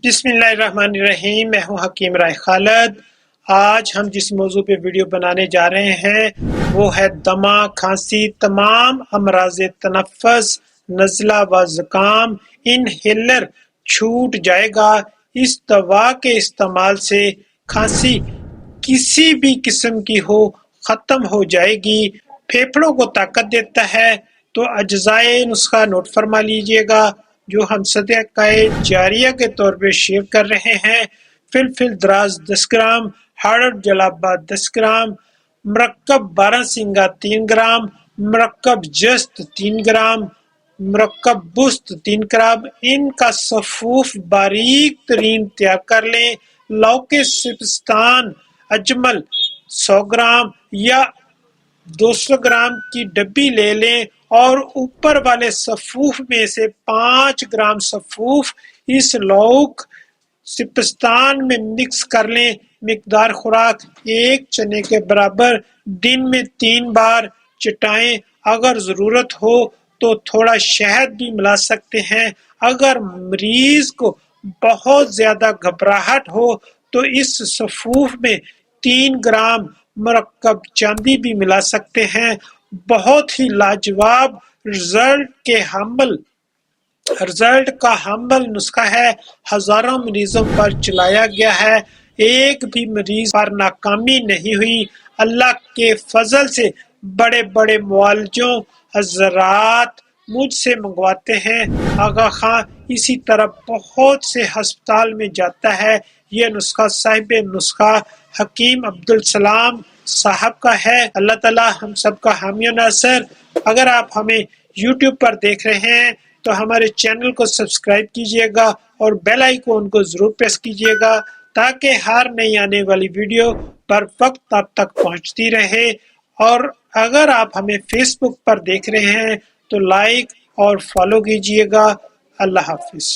बिस्मिल्लाहिर्रहमानिर्रहीम। मैं हूं हकीम राय खालिद। आज हम जिस मौजू पे वीडियो बनाने जा रहे हैं वो है दमा, खांसी, तमाम अमराज तनफ़्फ़ुस, नज़ला व ज़ुकाम इनहेलर छूट जाएगा। इस दवा के इस्तेमाल से खांसी किसी भी किस्म की हो खत्म हो जाएगी। फेफड़ों को ताकत देता है। तो अज्जाए नुस्खा नोट फरमा लीजिएगा जो हम सदक़ाए जारिया के तौर पे शेयर कर रहे हैं। फिलफिल दराज 10 ग्राम, हार्ड जलाबा 10 ग्राम, मरकब 12 सिंगा 3 ग्राम, मरकब जस्त 3 ग्राम, मरकब बुस्त 3 ग्राम। इनका सफूफ बारीक तरीन तैयार कर लें। लौके सिपिस्तान अजमल 100 ग्राम या 200 ग्राम की डब्बी ले लें और ऊपर वाले सफूफ में से 5 ग्राम सफूफ इस लौक सिपिस्तान में मिक्स कर लें। मिकदार खुराक 1 चने के बराबर, दिन में 3 बार चटाएं। अगर जरूरत हो तो थोड़ा शहद भी मिला सकते हैं। अगर मरीज को बहुत ज्यादा घबराहट हो तो इस सफूफ में 3 ग्राम मरकब चांदी भी मिला सकते हैं। बहुत ही लाजवाब रिजल्ट का हमल नुस्खा है। हजारों मरीजों पर चलाया गया है, एक भी मरीज पर नाकामी नहीं हुई। अल्लाह के फजल से बड़े बड़े मुआलिजों हजरात मुझसे मंगवाते हैं। आगा खां इसी तरह बहुत से अस्पताल में जाता है। ये नुस्खा साहिब नुस्खा हकीम अब्दुल सलाम साहब का है। अल्लाह ताला हम सबका हामी नासर। अगर आप हमें YouTube पर देख रहे हैं तो हमारे चैनल को सब्सक्राइब कीजिएगा और बेल आइकन को जरूर प्रेस कीजिएगा ताकि हर नई आने वाली वीडियो पर वक्त आप तक पहुंचती रहे। और अगर आप हमें फेसबुक पर देख रहे हैं तो लाइक और फॉलो कीजिएगा। अल्लाह हाफिज।